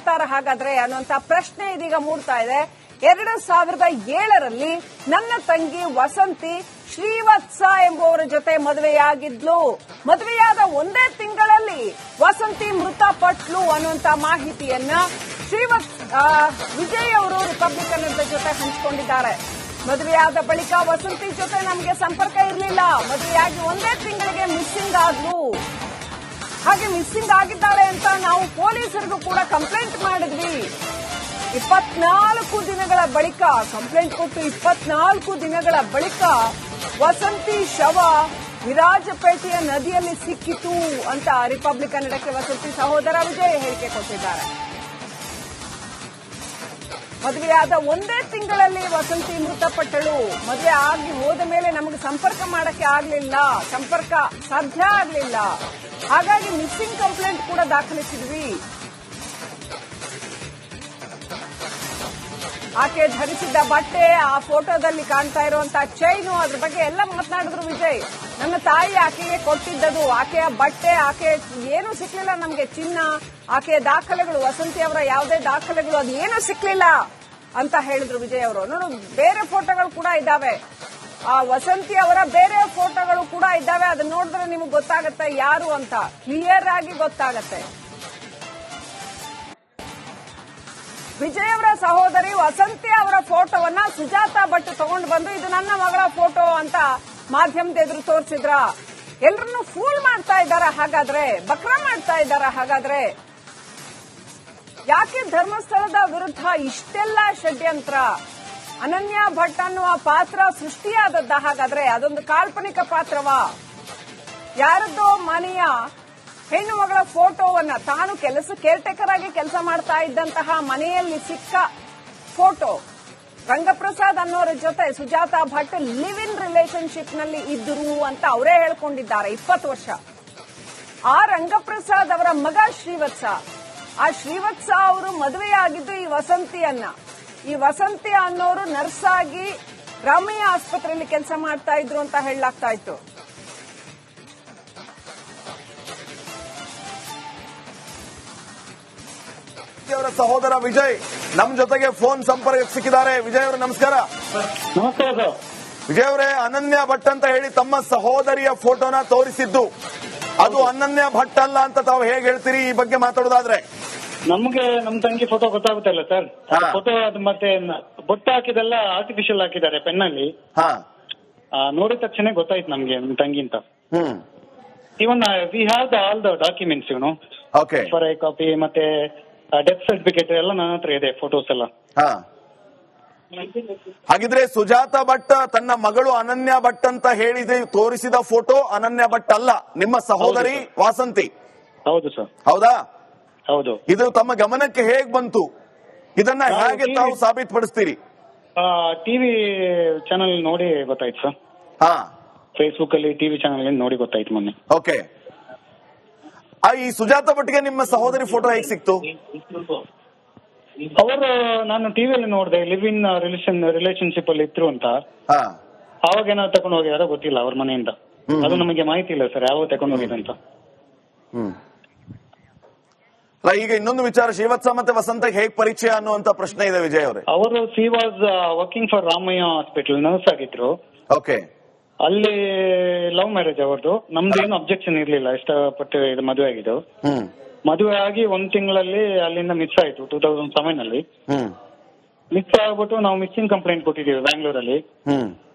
ಇರ್ತಾರ ಹಾಗಾದ್ರೆ ಅನ್ನುವಂತ ಪ್ರಶ್ನೆ ಇದೀಗ ಮೂಡ್ತಾ ಇದೆ. 2007ರಲ್ಲಿ ನನ್ನ ತಂಗಿ ವಸಂತಿ ಶ್ರೀವತ್ಸ ಎಂಬುವರ ಜೊತೆ ಮದುವೆಯಾಗಿದ್ಲು. ಮದುವೆಯಾದ ಒಂದೇ ತಿಂಗಳಲ್ಲಿ ವಸಂತಿ ಮೃತಪಟ್ಲು ಅನ್ನುವಂತ ಮಾಹಿತಿಯನ್ನ ವಿಜಯ್ ಅವರು ರಿಪಬ್ಲಿಕನ್ ಜೊತೆ ಹಂಚಿಕೊಂಡಿದ್ದಾರೆ. ಮದುವೆಯಾದ ಬಳಿಕ ವಸಂತಿ ಜೊತೆ ನಮಗೆ ಸಂಪರ್ಕ ಇರಲಿಲ್ಲ. ಮದುವೆಯಾಗಿ ಒಂದೇ ತಿಂಗಳಿಗೆ ಮಿಸ್ಸಿಂಗ್ ಆದ್ಲು. ಹಾಗೆ ಮಿಸ್ಸಿಂಗ್ ಆಗಿದ್ದಾಳೆ ಅಂತ ನಾವು ಪೊಲೀಸರಿಗೂ ಕೂಡ ಕಂಪ್ಲೇಂಟ್ ಮಾಡಿದ್ವಿ. 24 ದಿನಗಳ ಬಳಿಕ ಕಂಪ್ಲೇಂಟ್ ಕೊಟ್ಟು 24 ದಿನಗಳ ಬಳಿಕ ವಸಂತಿ ಶವ ವಿರಾಜಪೇಟೆಯ ನದಿಯಲ್ಲಿ ಸಿಕ್ಕಿತು ಅಂತ ರಿಪಬ್ಲಿಕನ್ ಕನ್ನಡಕ್ಕೆ ವಸಂತಿ ಸಹೋದರ ವಿಜಯ್ ಹೇಳಿಕೆ ಕೊಟ್ಟಿದ್ದಾರೆ. ಮದುವೆಯಾದ ಒಂದೇ ತಿಂಗಳಲ್ಲಿ ವಸಂತಿ ಮೃತಪಟ್ಟಳು. ಮದುವೆ ಆಗಿ ಹೋದ ಮೇಲೆ ನಮಗೆ ಸಂಪರ್ಕ ಮಾಡಕ್ಕೆ ಆಗಲಿಲ್ಲ, ಸಂಪರ್ಕ ಸಾಧ್ಯ ಆಗಲಿಲ್ಲ. ಹಾಗಾಗಿ ಮಿಸ್ಸಿಂಗ್ ಕಂಪ್ಲೇಂಟ್ ಕೂಡ ದಾಖಲಿಸಿದ್ವಿ. ಆಕೆ ಧರಿಸಿದ್ದ ಬಟ್ಟೆ, ಆ ಫೋಟೋದಲ್ಲಿ ಕಾಣ್ತಾ ಇರುವಂತಹ ಚೈನು, ಅದ್ರ ಬಗ್ಗೆ ಎಲ್ಲ ಮಾತನಾಡಿದ್ರು ವಿಜಯ್. ನನ್ನ ತಾಯಿ ಆಕೆಗೆ ಕೊಟ್ಟಿದ್ದದು, ಆಕೆಯ ಬಟ್ಟೆ, ಆಕೆ ಏನೂ ಸಿಕ್ಲಿಲ್ಲ ನಮಗೆ, ಚಿನ್ನ, ಆಕೆಯ ದಾಖಲೆಗಳು, ವಸಂತಿ ಅವರ ಯಾವುದೇ ದಾಖಲೆಗಳು ಅದು ಏನೂ ಸಿಕ್ಲಿಲ್ಲ ಅಂತ ಹೇಳಿದ್ರು ವಿಜಯ್ ಅವರು. ನೋಡು, ಬೇರೆ ಫೋಟೋಗಳು ಕೂಡ ಇದ್ದಾವೆ, ಆ ವಸಂತಿ ಅವರ ಬೇರೆ ಫೋಟೋಗಳು ಕೂಡ ಇದ್ದಾವೆ. ಅದನ್ನ ನೋಡಿದ್ರೆ ನಿಮಗೆ ಗೊತ್ತಾಗತ್ತೆ ಯಾರು ಅಂತ, ಕ್ಲಿಯರ್ ಆಗಿ ಗೊತ್ತಾಗತ್ತೆ. ವಿಜಯ್ ಅವರ ಸಹೋದರಿ ವಸಂತಿ ಅವರ ಫೋಟೋವನ್ನ ಸುಜಾತಾ ಭಟ್ ತಗೊಂಡು ಬಂದು ಇದು ನನ್ನ ಮಗಳ ಫೋಟೋ ಅಂತ ಮಾಧ್ಯಮದ ಎದುರು ತೋರಿಸಿದ್ರ. ಎಲ್ಲರನ್ನು ಫೂಲ್ ಮಾಡ್ತಾ ಇದ್ದಾರ ಹಾಗಾದ್ರೆ, ಬಕ್ರಾ ಮಾಡ್ತಾ ಇದ್ದಾರ ಹಾಗಾದ್ರೆ. ಯಾಕೆ ಧರ್ಮಸ್ಥಳದ ವಿರುದ್ಧ ಇಷ್ಟೆಲ್ಲ ಷಡ್ಯಂತ್ರ? ಅನನ್ಯ ಭಟ್ ಅನ್ನುವ ಪಾತ್ರ ಸೃಷ್ಟಿಯಾದದ್ದ ಹಾಗಾದ್ರೆ? ಅದೊಂದು ಕಾಲ್ಪನಿಕ ಪಾತ್ರವಾ? ಯಾರದ್ದೋ ಮನೆಯ ಹೆಣ್ಣು ಮಗಳ ಫೋಟೋವನ್ನ, ತಾನು ಕೇರ್ಟೇಕರ್ ಆಗಿ ಕೆಲಸ ಮಾಡ್ತಾ ಇದ್ದಂತಹ ಮನೆಯಲ್ಲಿ ಸಿಕ್ಕ ಫೋಟೋ, ರಂಗಪ್ರಸಾದ್ ಅನ್ನೋರ ಜೊತೆ Sujata Bhat live in relationship ನಲ್ಲಿ ಇದ್ದರು ಅಂತ ಅವರೇ ಹೇಳ್ಕೊಂಡಿದ್ದಾರೆ 20 ವರ್ಷ. ಆ ರಂಗಪ್ರಸಾದ್ ಅವರ ಮಗ ಶ್ರೀವತ್ಸ, ಆ ಶ್ರೀವತ್ಸ ಅವರು ಮದುವೆಯಾಗಿದ್ದು ಈ ವಸಂತಿಯನ್ನ. ಈ ವಸಂತಿ ಅನ್ನೋರು ನರ್ಸ್ ಆಗಿ ರಾಮಯ್ಯ ಆಸ್ಪತ್ರೆಯಲ್ಲಿ ಕೆಲಸ ಮಾಡ್ತಾ ಇದ್ರು ಅಂತ ಹೇಳಲಾಗ್ತಾ ಇತ್ತು. ಅವರ ಸಹೋದರ ವಿಜಯ್ ನಮ್ ಜೊತೆಗೆ ಫೋನ್ ಸಂಪರ್ಕಕ್ಕೆ ಸಿಕ್ಕಿದ್ದಾರೆ. ವಿಜಯ್ ಅವರು ನಮಸ್ಕಾರ. ನಮಸ್ಕಾರ ಸರ್. ವಿಜಯ್ ಅವರೇ, ಅನನ್ಯ ಭಟ್ ಅಂತ ಹೇಳಿ ತಮ್ಮ ಸಹೋದರಿಯ ಫೋಟೋನ ತೋರಿಸಿದ್ದು, ಅದು ಅನನ್ಯ ಭಟ್ ಅಲ್ಲ ಅಂತ ತಾವು ಹೇಗೆ ಹೇಳ್ತೀರಿ ಈ ಬಗ್ಗೆ ಮಾತಾಡೋದಾದ್ರೆ? ನಮ್ಗೆ ನಮ್ ತಂಗಿ ಫೋಟೋ ಗೊತ್ತಾಗುತ್ತಲ್ಲ ಸರ್, ಫೋಟೋ ಅದು ಮತ್ತೆ ಬೊಟ್ಟು ಹಾಕಿದೆಲ್ಲ ಆರ್ಟಿಫಿಷಿಯಲ್ ಹಾಕಿದ್ದಾರೆ ಪೆನ್ನಲ್ಲಿ. ನೋಡಿದ ತಕ್ಷಣ ಗೊತ್ತಾಯ್ತು ನಮ್ಗೆ ನಮ್ ತಂಗಿ ಅಂತ. ಇವನ್ we have all the documents, ಇವನು ಫಾರ್ ಐ ಕಾಪಿ ಮತ್ತೆ ಡೆತ್ ಸರ್ಟಿಫಿಕೇಟ್ ಎಲ್ಲ ನನ್ನ ಹತ್ರ ಇದೆ, ಫೋಟೋಸ್ ಎಲ್ಲ. ಹಾಗಿದ್ರೆ ಸುಜಾತಾ ಭಟ್ ತನ್ನ ಮಗಳು ಅನನ್ಯ ಭಟ್ ಅಂತ ಹೇಳಿದ್ರೆ ತೋರಿಸಿದ ಫೋಟೋ ಅನನ್ಯ ಭಟ್ ಅಲ್ಲ, ನಿಮ್ಮ ಸಹೋದರಿ ವಾಸಂತಿ. ಹೌದು ಸರ್. ಹೌದಾ? ಹೌದು. ಇದು ತಮ್ಮ ಗಮನಕ್ಕೆ ಹೇಗ್ ಬಂತು? ಇದನ್ನ ಹೇಗೆ ತಾವು ಸಾಬೀತುಪಡಿಸ್ತೀರಿ? ಟಿವಿ ಚಾನಲ್ ನೋಡಿ ಗೊತ್ತಾಯ್ತು ಸರ್. ಫೇಸ್ಬುಕ್ ಅಲ್ಲಿ ಟಿವಿ ಚಾನಲ್ ನೋಡಿ ಗೊತ್ತಾಯ್ತು ಮೊನ್ನೆ. ಓಕೆ. ಈ ಸುಜಾತಾ ಭಟ್ಗೆ ನಿಮ್ಮ ಸಹೋದರಿ ಫೋಟೋ ಹೇಗೆ ಸಿಕ್ತು? ಅವರು ನಾನು ಟಿವಿಯಲ್ಲಿ ನೋಡಿದೆ, ಲಿವ್ ಇನ್ ರಿಲೇಶನ್ಶಿಪ್ ಅಲ್ಲಿ ಇದ್ರು ಅಂತ. ಅವಾಗ ಏನಾದ್ರು ತಗೊಂಡು ಹೋಗಿದಾರ ಗೊತ್ತಿಲ್ಲ ಅವ್ರ ಮನೆಯಿಂದ, ಅದು ನಮಗೆ ಮಾಹಿತಿ ಇಲ್ಲ ಸರ್ ಯಾವಾಗ ತಗೊಂಡು ಹೋಗಿದಂತ. ಈಗ ಇನ್ನೊಂದು ವಿಚಾರ, ಶ್ರೀವತ್ಸ ಮತ್ತೆ ವಸಂತ ಹೇಗ್ ಪರಿಚಯ ಅನ್ನುವಂತ ಪ್ರಶ್ನೆ ಇದೆ ವಿಜಯ್ ಅವರೇ. ಅವರು C was working for Ramaiah hospital, nurse ಆಗಿದ್ರು. ಓಕೆ. ಅಲ್ಲಿ ಲವ್ ಮ್ಯಾರೇಜ್ ಅವ್ರದ್ದು. ನಮ್ದು ಏನು ಅಬ್ಜೆಕ್ಷನ್ ಇರ್ಲಿಲ್ಲ, ಇಷ್ಟಪಟ್ಟು ಇದು ಮದುವೆ ಆಗಿದ್ದು. ಮದುವೆ ಆಗಿ 1 ತಿಂಗಳಲ್ಲಿ ಅಲ್ಲಿಂದ ಮಿಸ್ ಆಯ್ತು 2007 ಅಲ್ಲಿ. ಮಿಸ್ ಆಗ್ಬಿಟ್ಟು ನಾವು ಮಿಸ್ಸಿಂಗ್ ಕಂಪ್ಲೇಂಟ್ ಕೊಟ್ಟಿದ್ದೀವಿ ಬ್ಯಾಂಗ್ಳೂರಲ್ಲಿ.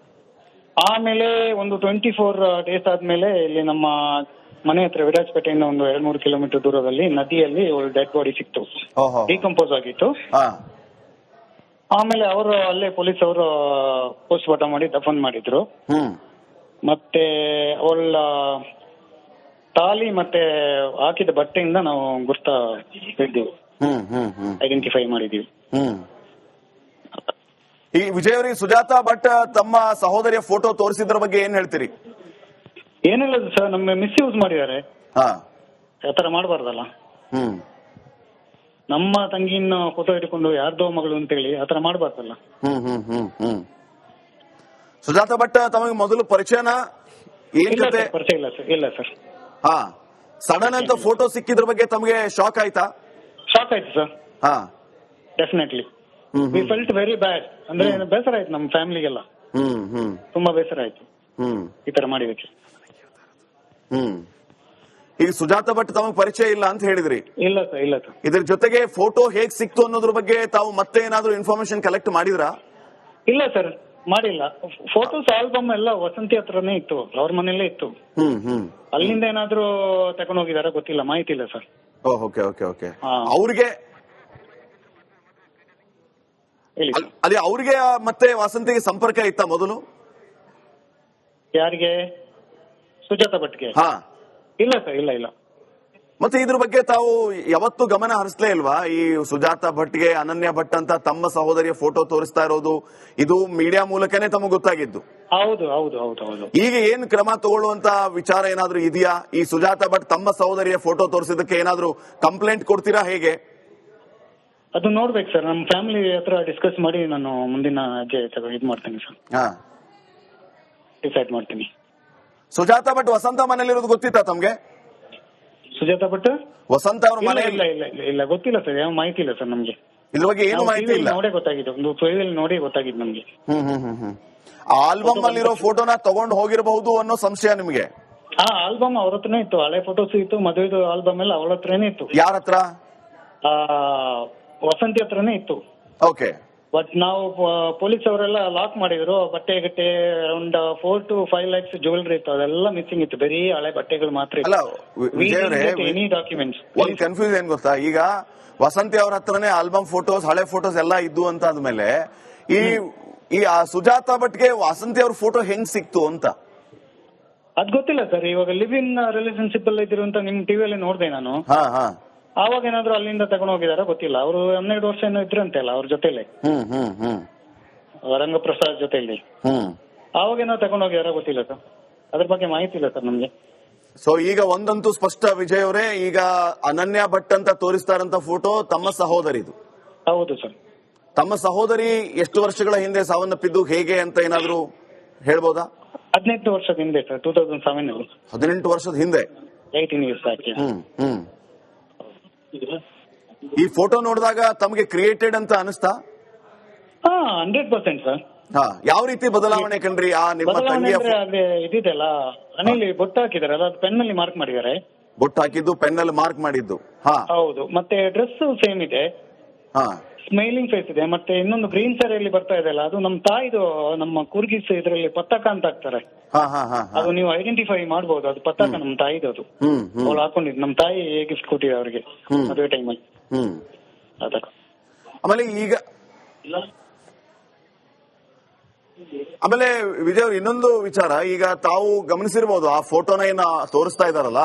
ಆಮೇಲೆ ಒಂದು 24 ಡೇಸ್ ಆದ್ಮೇಲೆ ಇಲ್ಲಿ ನಮ್ಮ ಮನೆ ಹತ್ರ ವಿರಾಜಪೇಟೆಯಿಂದ ಒಂದು 2-3 ಕಿಲೋಮೀಟರ್ ದೂರದಲ್ಲಿ ನದಿಯಲ್ಲಿ ಡೆಡ್ ಬಾಡಿ ಸಿಕ್ತು, ಡಿಕಂಪೋಸ್ ಆಗಿತ್ತು. ಆಮೇಲೆ ಅವರು ಅಲ್ಲೇ ಪೊಲೀಸ್ ಅವರು ಪೋಸ್ಟ್ ಮಾರ್ಟಮ್ ಮಾಡಿ ದಫನ್ ಮಾಡಿದ್ರು. ಮತ್ತೆ ಅವಳ ತಾಲಿ ಮತ್ತೆ ಹಾಕಿದ ಬಟ್ಟೆಯಿಂದ ನಾವು ಗುರ್ತ ಹಿಡಿದೀವಿ, ಐಡೆಂಟಿಫೈ ಮಾಡಿದೀವಿ. ಈ ವಿಜಯ್ ಅವರಿಗೆ ಸುಜಾತಾ ಭಟ್ ತಮ್ಮ ಸಹೋದರಿಯ ಫೋಟೋ ತೋರಿಸಿದ್ರ ಬಗ್ಗೆ ಏನ್ ಹೇಳ್ತೀರಿ? ಏನಿಲ್ಲ ಸರ್, ನಮ್ಮ ಮಿಸ್ಯೂಸ್ ಮಾಡಿದ್ದಾರೆ. ಆತರ ಮಾಡಬಾರ್ದಲ್ಲ. ನಮ್ಮ ತಂಗಿನ ಫೋಟೋ ಇಟ್ಕೊಂಡು ಯಾರ್ದೋ ಮಗಳು ಅಂತೇಳಿ ಆತರ ಮಾಡಬಾರ್ದಲ್ಲ. ಸುಜಾತಾ ಭಟ್ ತಮಗೆ ಮೊದಲು ಪರಿಚಯನ? ಪರಿಚಯ ಇಲ್ಲ ಸರ್. ಇಲ್ಲ ಸರ್. ಸಡನ್ ಅಂತ ಫೋಟೋ ಸಿಕ್ಕಿದ್ರ ಬಗ್ಗೆ ತಮಗೆ ಶಾಕ್ ಆಯ್ತಾ? ಶಾಕ್ ಆಯ್ತು ಸರ್. ಹಾ definitely we felt very bad. ಅಂದ್ರೆ ಬೇಸರ ಆಯ್ತು ನಮ್ಮ ಫ್ಯಾಮಿಲಿಗೆಲ್ಲ, ತುಂಬಾ ಬೇಸರ ಆಯ್ತು ಈ ತರ ಮಾಡಿದಕ್ಕೆ. ಈಗ ಸುಜಾತ ಭಟ್ ತಮಗೆ ಪರಿಚಯ ಇಲ್ಲ ಅಂತ ಹೇಳಿದ್ರಿ? ಇಲ್ಲ ಸರ್, ಇಲ್ಲ ಸರ್. ಇದ್ರ ಜೊತೆಗೆ ಫೋಟೋ ಹೇಗ್ ಸಿಕ್ತು ಅನ್ನೋದ್ರ ಬಗ್ಗೆ ತಾವು ಮತ್ತೆ ಏನಾದ್ರು ಇನ್ಫಾರ್ಮೇಶನ್ ಕಲೆಕ್ಟ್ ಮಾಡಿದ್ರಾ? ಇಲ್ಲ ಸರ್, ಮಾಡಿಲ್ಲ. ಫೋಟೋಸ್ ಆಲ್ಬಮ್ ಎಲ್ಲ ವಸಂತಿ ಹತ್ರನೇ ಇತ್ತು, ಅವ್ರ ಮನೆಯಲ್ಲೇ ಇತ್ತು. ಅಲ್ಲಿಂದ ಏನಾದ್ರು ತಗೊಂಡ್ ಹೋಗಿದಾರ ಗೊತ್ತಿಲ್ಲ, ಮಾಹಿತಿ ಇಲ್ಲ ಸರ್. Okay okay okay. ಅವ್ರಿಗೆ ಅಲ್ಲಿ ಅವ್ರಿಗೆ ಮತ್ತೆ ವಸಂತಿಗೆ ಸಂಪರ್ಕ ಇತ್ತ ಮೊದಲು? ಯಾರಿಗೆ? ಸುಜಾತ ಭಟ್ಗೆ? ಹಾ. ಇಲ್ಲ ಸರ್, ಇಲ್ಲ ಇಲ್ಲ. ಮತ್ತೆ ಇದ್ರ ಬಗ್ಗೆ ತಾವು ಯಾವತ್ತೂ ಗಮನ ಹರಿಸಲೇ ಇಲ್ವಾ? ಈ ಸುಜಾತ ಭಟ್ಗೆ ಅನನ್ಯ ಭಟ್ ಅಂತ ತಮ್ಮ ಸಹೋದರಿಯ ಫೋಟೋ ತೋರಿಸ್ತಾ ಇರೋದು ಇದು ಮೀಡಿಯಾ ಮೂಲಕನೇ ತಮಗೆ ಗೊತ್ತಾಗಿದ್ದು? ಹೌದು ಹೌದು ಹೌದು ಹೌದು. ಈಗ ಏನ್ ಕ್ರಮ ತಗೊಳ್ಳುವಂತ ವಿಚಾರ ಏನಾದ್ರು ಇದೆಯಾ? ಈ ಸುಜಾತ ಭಟ್ ತಮ್ಮ ಸಹೋದರಿಯ ಫೋಟೋ ತೋರಿಸಿದಕ್ಕೆ ಏನಾದ್ರು ಕಂಪ್ಲೇಂಟ್ ಕೊಡ್ತೀರಾ ಹೇಗೆ? ಅದು ನೋಡ್ಬೇಕು ಸರ್, ನಮ್ಮ ಫ್ಯಾಮಿಲಿ ಹತ್ರ ಡಿಸ್ಕಸ್ ಮಾಡಿ ನಾನು ಮುಂದಿನ ಹೆಜ್ಜೆ ಇದ್ ಮಾಡ್ತೀನಿ ಸರ್. ಡಿಸೈಡ್ ಮಾಡ್ತೀನಿ. ಸುಜಾತ ಭಟ್ ವಸಂತ ಮನೇಲಿರೋದು ಗೊತ್ತಿತ್ತಾ ತಮ್ಗೆ? ಸುಜಾತ ಭಟ್ ವಸಂತ ಅವ್ರ ಮನೆ? ಇಲ್ಲ ಇಲ್ಲ ಇಲ್ಲ, ಗೊತ್ತಿಲ್ಲ ಸರ್, ಯಾವ ಮಾಹಿತಿ ಇಲ್ಲ ಸರ್ ನಮ್ಗೆ. ಇದ್ರ ಬಗ್ಗೆ ಏನು ಮಾಹಿತಿ ಇಲ್ಲ? ನೋಡೇ ಗೊತ್ತಾಗಿದೆ, ಒಂದು ಫೈಲ್ ನೋಡಿ ಗೊತ್ತಾಗಿದೆ ನಮ್ಗೆ. ಆಲ್ಬಮ್ ಅಲ್ಲಿರೋ ಫೋಟೋನ ತಗೊಂಡು ಹೋಗಿರಬಹುದು ಅನ್ನೋ ಸಂಶಯ ನಿಮ್ಗೆ? ಆಲ್ಬಮ್ ಅವ್ರ ಹತ್ರನೇ ಇತ್ತು, ಹಳೆ ಫೋಟೋಸ್ ಇತ್ತು, ಮದುವೆದು ಆಲ್ಬಮ್ ಎಲ್ಲ ಅವ್ರ ಹತ್ರನೇ ಇತ್ತು. ಯಾರ ಹತ್ರ? ವಸಂತಿ ಹತ್ರನೇ ಇತ್ತು. ಓಕೆ. ಬಟ್ ನಾವು ಪೊಲೀಸ್ ಅವರೆಲ್ಲ ಲಾಕ್ ಮಾಡಿದ್ರು. ಬಟ್ಟೆ Gatte around 4 to 5 lakhs jewellery ಇತ್ತು, ಅದೆಲ್ಲ ಮಿಸ್ಸಿಂಗ್ ಇತ್ತು. ಬರೀ ಹಳೆ ಬಟ್ಟೆಗಳು ಮಾತ್ರ ಇತ್ತು. Any documents. ಒಂದು ಕನ್ಫ್ಯೂಸ್ ಏನ್ ಗೊತ್ತಾ, ಈಗ ವಸಂತಿ ಅವ್ರ ಹತ್ರನೇ ಆಲ್ಬಮ್ ಫೋಟೋಸ್ ಹಳೆ ಫೋಟೋಸ್ ಎಲ್ಲ ಇದ್ದು ಅಂತ ಆದ್ಮೇಲೆ ಈ ಸುಜಾತ ಭಟ್ಗೆ ವಸಂತಿ ಅವ್ರ ಫೋಟೋ ಹೆಂಗ್ ಸಿಕ್ತು ಅಂತ ಅದ್ ಗೊತ್ತಿಲ್ಲ ಸರ್. ಇವಾಗ ಲಿವ್ ಇನ್ ರಿಲೇಶನ್ಶಿಪ್ ಅಲ್ಲಿ ಇದ್ರು ಅಂತ ನಿಮ್ ಟಿವಿಯಲ್ಲಿ ನೋಡ್ದೆ ನಾನು. ಆವಾಗ ಏನಾದ್ರು ಅಲ್ಲಿಂದ ತಗೊಂಡ್ ಹೋಗಿದಾರ ಗೊತ್ತಿಲ್ಲ. ಅವರು 12 ವರ್ಷ ಏನೋ ಇದ್ರಂತೆ ಅಲ್ಲ ಅವ್ರ ಜೊತೆಲಿ, ರಂಗಪ್ರಸಾದ್ ಜೊತೆಲಿ. ಆವಾಗ ಏನೋ ತಗೊಂಡ್ ಹೋಗಿದಾರ ಗೊತ್ತಿಲ್ಲ ಸರ್, ಅದ್ರ ಬಗ್ಗೆ ಮಾಹಿತಿ ಇಲ್ಲ ಸರ್ ನಮ್ಗೆ. ಸೊ ಈಗ ಒಂದಂತೂ ಸ್ಪಷ್ಟ ವಿಜಯ್ ಅವರೇ, ಈಗ ಅನನ್ಯ ಭಟ್ ಅಂತ ತೋರಿಸ್ತಾರಂತ ಫೋಟೋ ತಮ್ಮ ಸಹೋದರಿದು? ಹೌದು ಸರ್. ತಮ್ಮ ಸಹೋದರಿ ಎಷ್ಟು ವರ್ಷಗಳ ಹಿಂದೆ ಸಾವನ್ನಪ್ಪಿದ್ದು ಹೇಗೆ ಅಂತ ಏನಾದ್ರು ಹೇಳ್ಬೋದಾ? 18 ವರ್ಷದ ಹಿಂದೆ ಸರ್, 2007 ಅಲ್ಲಿ. 18 ವರ್ಷದ ಹಿಂದೆ? 18 years ಆಗಿ. ಈ ಫೋಟೋ ನೋಡಿದಾಗ ತಮಗೆ ಕ್ರಿಯೇಟೆಡ್ ಅಂತ ಅನಿಸ್ತಾ? 100% ಸರ್. ಯಾವ ರೀತಿ ಬದಲಾವಣೆ ಕಂಡ್ರಿ? ನಿಮ್ಮ ತಂಗಿಯ ಇದಿದೆಲ್ಲ ಮನೇಲಿ ಬೊಟ್ಟು ಹಾಕಿದಾರೆ, ಅದು ಪೆನ್ ನಲ್ಲಿ ಮಾರ್ಕ್ ಮಾಡಿದ್ದಾರೆ. ಬೊಟ್ಟು ಹಾಕಿದ್ದು ಪೆನ್ ಅಲ್ಲಿ ಮಾರ್ಕ್ ಮಾಡಿದ್ದು? ಹೌದು. ಮತ್ತೆ ಡ್ರೆಸ್ ಸೇಮ್ ಇದೆ, ಸ್ಮೈಲಿಂಗ್ ಫೇಸ್ ಇದೆ. ಮತ್ತೆ ಇನ್ನೊಂದು ಗ್ರೀನ್ ಸಾರಿಯಲ್ಲಿ ಬರ್ತಾ ಇದೆ ಅಲ್ಲ, ಅದು ನಮ್ಮ ತಾಯಿದು, ನಮ್ಮ ಕೂರ್ಗಿಸ್ ಇದರಲ್ಲಿ ಪತಾಕ ಅಂತ ಹಾಕ್ತಾರೆ. ಅದು ನೀವು ಐಡೆಂಟಿಫೈ ಮಾಡಬಹುದು, ಅದು ಪತಾಕ ನಮ್ಮ ತಾಯಿದು. ಅದು ಅವಳು ಹಾಕೊಂಡಿದ್ದು, ನಮ್ಮ ತಾಯಿ ಗಿಫ್ಟ್ ಕೊಟ್ಟಿದೆ ಅವ್ರಿಗೆ ಮದುವೆ ಟೈಮಲ್ಲಿ. ಆಮೇಲೆ ವಿಜಯ್ ಅವ್ರ ಇನ್ನೊಂದು ವಿಚಾರ, ಈಗ ತಾವು ಗಮನಿಸಿರ್ಬೋದು ಆ ಫೋಟೋನ ಏನ ತೋರಿಸ್ತಾ ಇದಾರಲ್ಲ,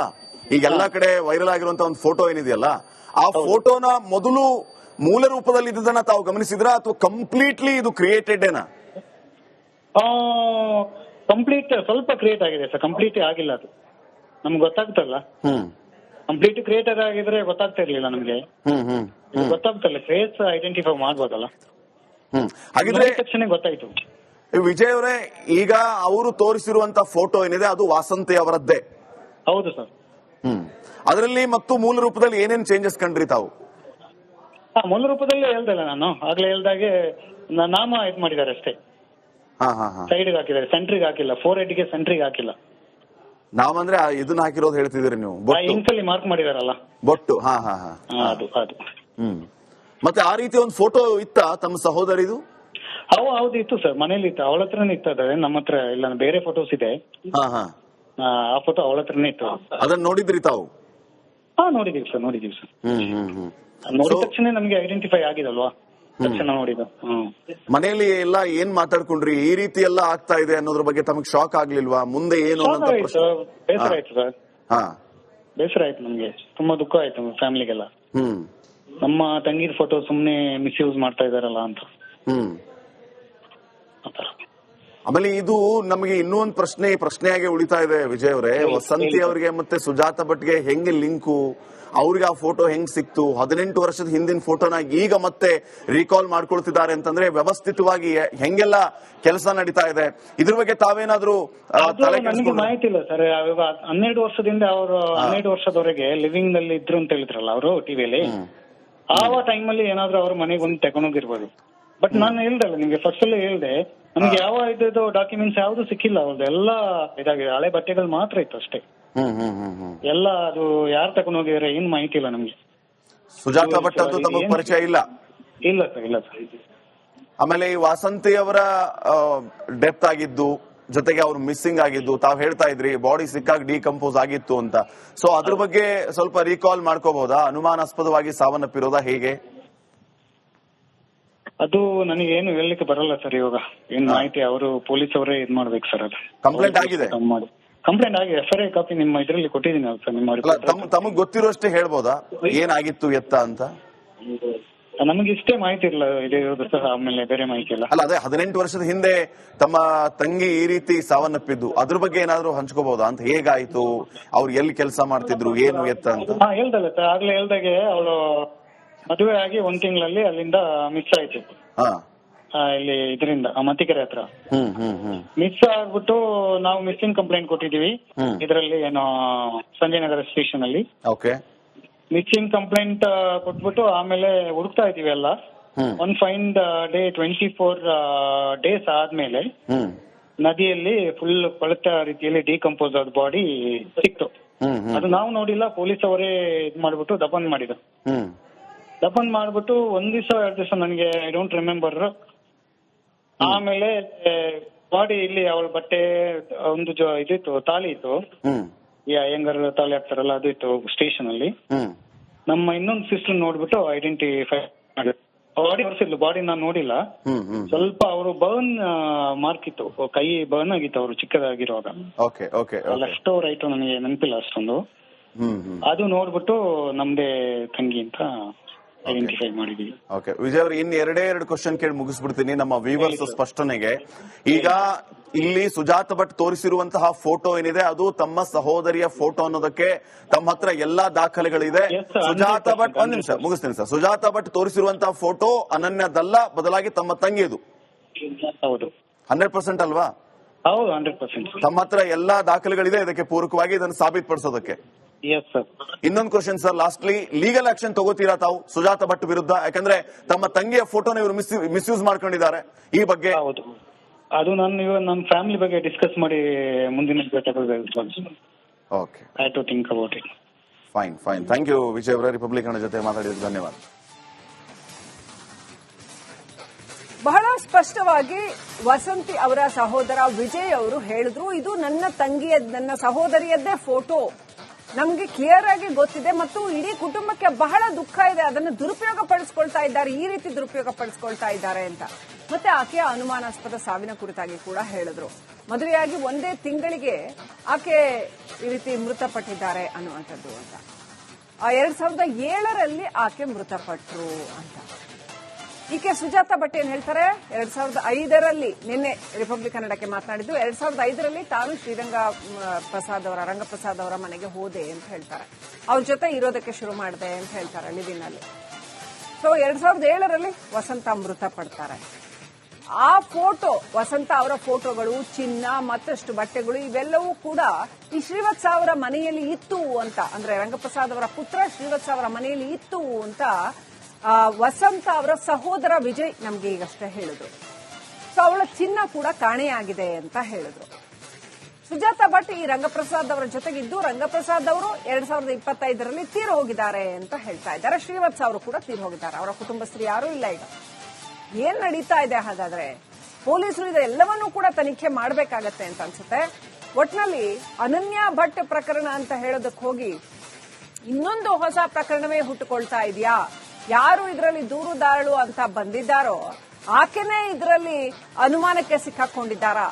ಈಗ ಎಲ್ಲಾ ಕಡೆ ವೈರಲ್ ಆಗಿರುವಂತ ಒಂದು ಫೋಟೋ ಏನಿದೆಯಲ್ಲ, ಆ ಫೋಟೋನ ಮೊದಲು ಮೂಲ ರೂಪದಲ್ಲಿ ಇದ್ದದನ್ನ ತಾವು ಗಮನಿಸಿದ್ರ ಅಥವಾ ಕಂಪ್ಲೀಟ್ಲಿ ಇದು ಕ್ರಿಯೇಟೆಡ್ ಏನಾ? ಕಂಪ್ಲೀಟ್ ಸ್ವಲ್ಪ ಕ್ರಿಯೇಟ್ ಆಗಿದೆ ಸರ್, ಕಂಪ್ಲೀಟ್ ಆಗಿಲ್ಲ. ಅದು ನಮ್ಗೆ ಗೊತ್ತಾಗ್ತಲ್ಲ, ಕಂಪ್ಲೀಟ್ ಕ್ರಿಯೇಟರ್ ಆಗಿದ್ರೆ ಗೊತ್ತಾಗ್ತಾ ಇರ್ಲಿಲ್ಲ ನಮ್ಗೆ. ಗೊತ್ತಾಗ್ತಲ್ಲ, ಫೇಸ್ ಐಡೆಂಟಿಫೈ ಮಾಡ್ಬೋದಲ್ಲ, ಹಾಗಿದ್ರೆ ತಕ್ಷಣ ಗೊತ್ತಾಯ್ತು. ವಿಜಯ್ ಅವರೇ, ಈಗ ಅವರು ತೋರಿಸಿರುವಂತ ಫೋಟೋ ಏನಿದೆ ಅದು ವಾಸಂತಿ ಅವರದ್ದೇ? ಹೌದು ಸರ್. ಅದರಲ್ಲಿ ಮತ್ತು ಮೂಲ ರೂಪದಲ್ಲಿ ಏನೇನು ಚೇಂಜಸ್ ಕಂಡ್ರಿ ತಾವು? ಮೂಲ ರೂಪದಲ್ಲಿ ಹೇಳ್ದಲ್ಲ ನಾನು ಆಗ್ಲೇ ಹೇಳ್ದಾಗೆ, ನಾಮ ಇದ್ ಮಾಡಿದ್ದಾರೆ ಅಷ್ಟೇ. ಸೈಡ್ಗೆ ಹಾಕಿದ್ದಾರೆ, ಸೆಂಟ್ರಿಗೆ ಹಾಕಿಲ್ಲ. 4 ಗೆ ಸೆಂಟ್ರಿಗೆ ಹಾಕಿಲ್ಲ. ನಾಮ ಅಂದ್ರೆ ಇದನ್ನ ಹಾಕಿರೋದು ಹೇಳ್ತಿದ್ದೀರಿ ನೀವು? ಇಂಕಲ್ಲಿ ಮಾರ್ಕ್ ಮಾಡಿದಾರಲ್ಲ ಬೊಟ್ಟು. ಅದು ಅದು. ಮತ್ತೆ ಆ ರೀತಿ ಒಂದು ಫೋಟೋ ಇತ್ತ ತಮ್ಮ ಸಹೋದರಿದು? ಹೌದು ಇತ್ತು ಸರ್, ಮನೇಲಿ ಇತ್ತು. ಅವಳ ಹತ್ರನೇ ಇತ್ತು. ಅದೇ ನಮ್ಮ ಹತ್ರ ಇಲ್ಲ, ಬೇರೆ ಫೋಟೋಸ್ ಇದೆ. ಆ ಫೋಟೋ ಅವಳ ಹತ್ರನೇ ಇತ್ತು. ಅದನ್ನ ನೋಡಿದ್ರಿ ತಾವು? ನೋಡಿದೀವಿ ಸರ್, ನೋಡಿದೀವಿ ಸರ್. ನೋಡಿದ ತಕ್ಷಣ ನಮ್ಗೆ ಐಡೆಂಟಿಫೈ ಆಗಿದಲ್ವಾ, ತಕ್ಷಣ ನೋಡಿದ. ಮನೆಯಲ್ಲಿ ಎಲ್ಲ ಏನ್ ಮಾತಾಡ್ಕೊಂಡ್ರಿ? ಈ ರೀತಿ ಎಲ್ಲ ಆಗ್ತಾ ಇದೆ ಅನ್ನೋದ್ರ ಬಗ್ಗೆ ತಮಗೆ ಶಾಕ್ ಆಗ್ಲಿಲ್ವಾ? ಮುಂದೆ ಏನು ಅಂತ ಬೇಸರ ಆಯ್ತು ಸರ್. ಬೇಸರ ಆಯ್ತು ನಮ್ಗೆ, ತುಂಬಾ ದುಃಖ ಆಯ್ತು ಫ್ಯಾಮಿಲಿಗೆಲ್ಲ. ನಮ್ಮ ತಂಗಿದ ಫೋಟೋ ಸುಮ್ನೆ ಮಿಸ್ಯೂಸ್ ಮಾಡ್ತಾ ಇದಾರಲ್ಲ ಅಂತ. ಆಮೇಲೆ ಇದು ನಮಗೆ ಇನ್ನೂ ಒಂದು ಪ್ರಶ್ನೆಯಾಗಿ ಉಳಿತಾ ಇದೆ ವಿಜಯ್ ಅವರೇ. ವಸಂತಿ ಅವರಿಗೆ ಮತ್ತೆ ಸುಜಾತ ಭಟ್ಗೆ ಹೆಂಗೆ ಲಿಂಕು? ಅವ್ರಿಗೆ ಆ ಫೋಟೋ ಹೆಂಗ್ ಸಿಕ್ತು? 18 ವರ್ಷದ ಹಿಂದಿನ ಫೋಟೋನ ಈಗ ಮತ್ತೆ ರೀಕಾಲ್ ಮಾಡ್ಕೊಳ್ತಿದ್ದಾರೆ ಅಂತಂದ್ರೆ ವ್ಯವಸ್ಥಿತವಾಗಿ ಹೆಂಗೆಲ್ಲ ಕೆಲಸ ನಡೀತಾ ಇದೆ? ಇದ್ರ ಬಗ್ಗೆ ತಾವೇನಾದ್ರೂ ನನಗೆ ಮಾಹಿತಿ ಇಲ್ಲ ಸರ್. 12 ವರ್ಷದಿಂದ ಅವರು 12 ವರ್ಷದವರೆಗೆ ಲಿವಿಂಗ್ ನಲ್ಲಿ ಇದ್ರು ಅಂತ ಹೇಳಿದ್ರಲ್ಲ ಅವರು ಟಿವಿಯಲ್ಲಿ. ಆವ ಟೈಮಲ್ಲಿ ಏನಾದ್ರೂ ಅವ್ರ ಮನೆಗೆ ಒಂದು ತಗೊಂಡೋಗಿರ್ಬೋದು. ಬಟ್ ನಾನು ಹೇಳ್ದಲ್ಲ ನಿಮ್ಗೆ ಫಸ್ಟ್ ಅಲ್ಲೇ ಹೇಳ್ದೆ, ನಮ್ಗೆ ಯಾವ ಇದು ಡಾಕ್ಯುಮೆಂಟ್ಸ್ ಯಾವ್ದು ಸಿಕ್ಕಿಲ್ಲ ಅವ್ರದ್ದು, ಎಲ್ಲ ಇದಾಗಿದೆ, ಹಳೆ ಬಟ್ಟೆಗಳು ಮಾತ್ರ ಇತ್ತು ಅಷ್ಟೇ. ಎಲ್ಲ ಅದು ಯಾರು ತಗೊಂಡೋಗಿದ್ರೆ ಏನ್ ಮಾಹಿತಿ ಇಲ್ಲ ನಮ್ಗೆ. ಸುಜಾತಾ ಭಟ್ ಅಂತೂ ತಮಗೆ ಪರಿಚಯ ಇಲ್ಲ? ಇಲ್ಲ ಸರ್, ಇಲ್ಲ ಸರ್. ಆಮೇಲೆ ಈ ವಾಸಂತಿ ಅವರ ಡೆತ್ ಆಗಿದ್ದು, ಜೊತೆಗೆ ಅವ್ರು ಮಿಸ್ಸಿಂಗ್ ಆಗಿದ್ದು, ತಾವ್ ಹೇಳ್ತಾ ಇದ್ರಿ ಬಾಡಿ ಸಿಕ್ಕಾಗ ಡಿಕಂಪೋಸ್ ಆಗಿತ್ತು ಅಂತ. ಸೊ ಅದ್ರ ಬಗ್ಗೆ ಸ್ವಲ್ಪ ರೀಕಾಲ್ ಮಾಡ್ಕೋಬಹುದಾ? ಅನುಮಾನಾಸ್ಪದವಾಗಿ ಸಾವನ್ನಪ್ಪಿರೋದಾ ಹೇಗೆ? ಅದು ನನಗೆ ಏನು ಹೇಳಲಿಕ್ಕೆ ಬರಲ್ಲ ಸರ್. ಇವಾಗ ಏನ್ ಮಾಹಿತಿ ಅವರು ಪೊಲೀಸ್ ಅವರೇ ಇದ್ ಮಾಡ್ಬೇಕು ಸರ್. ಅದು ಕಂಪ್ಲೇಂಟ್ ಆಗಿದೆ? ಕಂಪ್ಲೇಂಟ್ ಆಗಿ FIR ಕಾಪಿ ನಿಮ್ಮ ಇದ್ರಲ್ಲಿ ಕೊಟ್ಟಿದ್ದೀನಿ ಸರ್. ನಿಮ್ಮ ತಮಗ್ ಗೊತ್ತಿರೋಷ್ಟೇ ಹೇಳ್ಬೋದಾ ಏನಾಗಿತ್ತು ಎತ್ತ ಅಂತ? ನಮಗೆ ಇಷ್ಟೇ ಮಾಹಿತಿ ಇಲ್ಲ ಇರೋದು ಸರ್, ಆಮೇಲೆ ಬೇರೆ ಮಾಹಿತಿ ಇಲ್ಲ. ಅಲ್ಲ, ಅದೇ 18 ವರ್ಷದ ಹಿಂದೆ ತಮ್ಮ ತಂಗಿ ಈ ರೀತಿ ಸಾವನ್ನಪ್ಪಿದ್ದು, ಅದ್ರ ಬಗ್ಗೆ ಏನಾದ್ರು ಹಂಚ್ಕೋಬಹುದಾ ಅಂತ? ಹೇಗಾಯ್ತು, ಅವ್ರು ಎಲ್ಲಿ ಕೆಲಸ ಮಾಡ್ತಿದ್ರು, ಏನು ಎತ್ತ ಅಂತ? ಹೇಳ್ದಲ್ಲ ಸರ್, ಆಗ್ಲೇ ಹೇಳ್ದಾಗೆ ಅವಳು ಮದುವೆ ಆಗಿ 1 ತಿಂಗಳಲ್ಲಿ ಅಲ್ಲಿಂದ ಮಿಸ್ ಆಯ್ತು. ಇಲ್ಲಿ ಇದರಿಂದ ಮತ್ತಿಕೆರೆ ಹತ್ರ ಮಿಸ್ ಆಗ್ಬಿಟ್ಟು ನಾವು ಮಿಸ್ಸಿಂಗ್ ಕಂಪ್ಲೇಂಟ್ ಕೊಟ್ಟಿದೀವಿ ಇದರಲ್ಲಿ ಏನೋ ಸಂಜಯ್ ನಗರ ಸ್ಟೇಷನ್ ಅಲ್ಲಿ. ಮಿಸ್ಸಿಂಗ್ ಕಂಪ್ಲೇಂಟ್ ಕೊಟ್ಬಿಟ್ಟು ಆಮೇಲೆ ಹುಡುಕ್ತಾ ಇದೀವಿ ಎಲ್ಲ. ಒನ್ ಫೈಂಡ್ ಡೇ 24 ಡೇಸ್ ಆದ್ಮೇಲೆ ನದಿಯಲ್ಲಿ ಫುಲ್ ಕೊಳೆತ ರೀತಿಯಲ್ಲಿ ಡಿಕಂಪೋಸ್ ಆದ ಬಾಡಿ ಸಿಕ್ತು. ಅದು ನಾವು ನೋಡಿಲ್ಲ, ಪೊಲೀಸ್ ಅವರೇ ಇದ್ ಮಾಡ್ಬಿಟ್ಟು ದಫನ್ ಮಾಡಿದ್ರು. ದಫನ್ ಮಾಡ್ಬಿಟ್ಟು 1 ದಿವಸ 2 ದಿವಸ ನನಗೆ ಐ ಡೋಂಟ್ ರಿಮೆಂಬರ್. ಆಮೇಲೆ ಬಾಡಿ ಇಲ್ಲಿ ಅವಳ ಬಟ್ಟೆ ಒಂದು ಇದಿತ್ತು, ತಾಳಿ ಇತ್ತು, ಈ ಅಯ್ಯಂಗಾರ್ ತಾಳಿ ಹಾಕ್ತಾರಲ್ಲ, ಅದು ಇತ್ತು ಸ್ಟೇಷನ್ ಅಲ್ಲಿ. ನಮ್ಮ ಇನ್ನೊಂದು ಸಿಸ್ಟರ್ ನೋಡ್ಬಿಟ್ಟು ಐಡೆಂಟಿಫೈ ಮಾಡಿ ಬಾಡಿ ಹೊರಿಸಿದ್ಲು. ಬಾಡಿ ನಾನು ನೋಡಿಲ್ಲ, ಸ್ವಲ್ಪ ಅವರು ಬರ್ನ್ ಮಾರ್ಕ್ ಇತ್ತು, ಕೈ ಬರ್ನ್ ಆಗಿತ್ತು ಅವರು ಚಿಕ್ಕದಾಗಿರುವಾಗ. ಲೆಫ್ಟ್ ರೈಟ್ ನನಗೆ ನೆನಪಿಲ್ಲ ಅಷ್ಟೊಂದು. ಅದು ನೋಡ್ಬಿಟ್ಟು ನಮ್ದೇ ತಂಗಿ ಅಂತ ಐಡೆಂಟಿಫೈ ಮಾಡಿದೀವಿ. ವಿಜಯ್ ಅವರು ಇನ್ನು 2 ಕ್ವಶನ್ ಕೇಳಿ ಮುಗಿಸ್ಬಿಡ್ತೀನಿ ನಮ್ಮ ವ್ಯೂವರ್ಸ್ ಸ್ಪಷ್ಟನೆಗೆ. ಈಗ ಇಲ್ಲಿ ಸುಜಾತಾ ಭಟ್ ತೋರಿಸಿರುವಂತಹ ಫೋಟೋ ಏನಿದೆ ಅದು ತಮ್ಮ ಸಹೋದರಿಯ ಫೋಟೋ ಅನ್ನೋದಕ್ಕೆ ತಮ್ಮ ಹತ್ರ ಎಲ್ಲಾ ದಾಖಲೆಗಳಿದೆ. ಸುಜಾತಾ ಭಟ್, 1 ನಿಮಿಷ ಮುಗಿಸ್ತೀನಿ ಸರ್. ಸುಜಾತಾ ಭಟ್ ತೋರಿಸಿರುವಂತಹ ಫೋಟೋ ಅನನ್ಯದಲ್ಲ, ಬದಲಾಗಿ ತಮ್ಮ ತಂಗಿಯದು. ಹೌದು, 100% ಅಲ್ವಾ? ಹೌದು, 100%. ತಮ್ಮ ಹತ್ರ ಎಲ್ಲಾ ದಾಖಲೆಗಳಿದೆ ಇದಕ್ಕೆ ಪೂರಕವಾಗಿ ಇದನ್ನು ಸಾಬೀತುಪಡಿಸೋದಕ್ಕೆ. ಇನ್ನೊಂದು question sir, lastly legal action ತಗೋತೀರಾ ತಾವು ಸುಜಾತಾ ಭಟ್ ವಿರುದ್ಧ? ಯಾಕಂದ್ರೆ ತಮ್ಮ ತಂಗಿಯ ಫೋಟೋನ ಇವರು ಮಿಸ್ಯೂಸ್ ಮಾಡ್ಕೊಂಡಿದ್ದಾರೆ, ಈ ಬಗ್ಗೆ? ಹೌದು, ಅದು ನಾನು ಇವಾಗ ನನ್ನ ಫ್ಯಾಮಿಲಿ ಬಗ್ಗೆ ಡಿಸ್ಕಸ್ ಮಾಡಿ ಮುಂದಿನ ಫೈನ್. ಥ್ಯಾಂಕ್ ಯು ವಿಜಯ್ ಅವರ ರಿಪಬ್ಲಿಕ್ ಜೊತೆ ಮಾತಾಡಿದ ಧನ್ಯವಾದ. ಬಹಳ ಸ್ಪಷ್ಟವಾಗಿ ವಸಂತಿ ಅವರ ಸಹೋದರ ವಿಜಯ್ ಅವರು ಹೇಳಿದ್ರು, ಇದು ನನ್ನ ಸಹೋದರಿಯದ್ದೇ ಫೋಟೋ, ನಮ್ಗೆ ಕ್ಲಿಯರ್ ಆಗಿ ಗೊತ್ತಿದೆ ಮತ್ತು ಇಡೀ ಕುಟುಂಬಕ್ಕೆ ಬಹಳ ದುಃಖ ಇದೆ, ಅದನ್ನು ದುರುಪಯೋಗ ಪಡಿಸ್ಕೊಳ್ತಾ ಇದ್ದಾರೆ, ಈ ರೀತಿ ದುರುಪಯೋಗ ಪಡಿಸ್ಕೊಳ್ತಾ ಇದ್ದಾರೆ ಅಂತ. ಮತ್ತೆ ಆಕೆಯ ಅನುಮಾನಾಸ್ಪದ ಸಾವಿನ ಕುರಿತಾಗಿ ಕೂಡ ಹೇಳಿದ್ರು. ಮದುವೆಯಾಗಿ 1 ತಿಂಗಳಿಗೆ ಆಕೆ ಈ ರೀತಿ ಮೃತಪಟ್ಟಿದ್ದಾರೆ ಅನ್ನುವಂಥದ್ದು ಅಂತ. 2007ರಲ್ಲಿ ಆಕೆ ಮೃತಪಟ್ರು ಅಂತ. ಈಕೆ ಸುಜಾತಾ ಭಟ್ ಏನ್ ಹೇಳ್ತಾರೆ, 2005ರಲ್ಲಿ ನಿನ್ನೆ ರಿಪಬ್ಲಿಕ್ ಕನ್ನಡಕ್ಕೆ ಮಾತನಾಡಿದ್ದು, 2005ರಲ್ಲಿ ತಾನು ರಂಗಪ್ರಸಾದ್ ಅವರ ಮನೆಗೆ ಹೋದೆ ಅಂತ ಹೇಳ್ತಾರೆ. ಅವ್ರ ಜೊತೆ ಇರೋದಕ್ಕೆ ಶುರು ಮಾಡಿದೆ ಅಂತ ಹೇಳ್ತಾರೆ ಲಿವಿನ್ ಅಲ್ಲಿ. ಸೊ 2007ರಲ್ಲಿ ವಸಂತ ಮೃತಪಡ್ತಾರೆ. ಆ ಫೋಟೋ, ವಸಂತ ಅವರ ಫೋಟೋಗಳು, ಚಿನ್ನ, ಮತ್ತಷ್ಟು ಬಟ್ಟೆಗಳು ಇವೆಲ್ಲವೂ ಕೂಡ ಈ ಶ್ರೀವತ್ಸ ಅವರ ಮನೆಯಲ್ಲಿ ಇತ್ತು ಅಂತ, ಅಂದ್ರೆ ರಂಗಪ್ರಸಾದ್ ಅವರ ಪುತ್ರ ಶ್ರೀವತ್ಸ ಅವರ ಮನೆಯಲ್ಲಿ ಇತ್ತು ಅಂತ ವಸಂತ ಅವರ ಸಹೋದರ ವಿಜಯ್ ನಮ್ಗೆ ಈಗಷ್ಟೇ ಹೇಳಿದ್ರು. ಸೊ ಅವಳ ಚಿನ್ನ ಕೂಡ ಕಾಣೆಯಾಗಿದೆ ಅಂತ ಹೇಳಿದ್ರು. ಸುಜಾತಾ ಭಟ್ ಈ ರಂಗಪ್ರಸಾದ್ ಅವರ ಜೊತೆಗಿದ್ದು, ರಂಗಪ್ರಸಾದ್ ಅವರು 2025ರಲ್ಲಿ ತೀರು ಹೋಗಿದ್ದಾರೆ ಅಂತ ಹೇಳ್ತಾ ಇದ್ದಾರೆ. ಶ್ರೀವತ್ಸ ಅವರು ಕೂಡ ತೀರು ಹೋಗಿದ್ದಾರೆ, ಅವರ ಕುಟುಂಬಸ್ಥರು ಯಾರೂ ಇಲ್ಲ. ಈಗ ಏನ್ ನಡೀತಾ ಇದೆ ಹಾಗಾದ್ರೆ? ಪೊಲೀಸರು ಇದೆಲ್ಲವನ್ನೂ ಕೂಡ ತನಿಖೆ ಮಾಡಬೇಕಾಗತ್ತೆ ಅಂತ ಅನ್ಸುತ್ತೆ. ಒಟ್ನಲ್ಲಿ ಅನನ್ಯ ಭಟ್ ಪ್ರಕರಣ ಅಂತ ಹೇಳೋದಕ್ಕೆ ಹೋಗಿ ಇನ್ನೊಂದು ಹೊಸ ಪ್ರಕರಣವೇ ಹುಟ್ಟುಕೊಳ್ತಾ ಇದೆಯಾ? ಯಾರು ಇದರಲ್ಲಿ ದೂರುದಾರಳು ಅಂತ ಬಂದಿದ್ದಾರೋ ಆಕೆನೇ ಇದರಲ್ಲಿ ಅನುಮಾನಕ್ಕೆ ಸಿಕ್ಕಾಕೊಂಡಿದ್ದಾರಾ?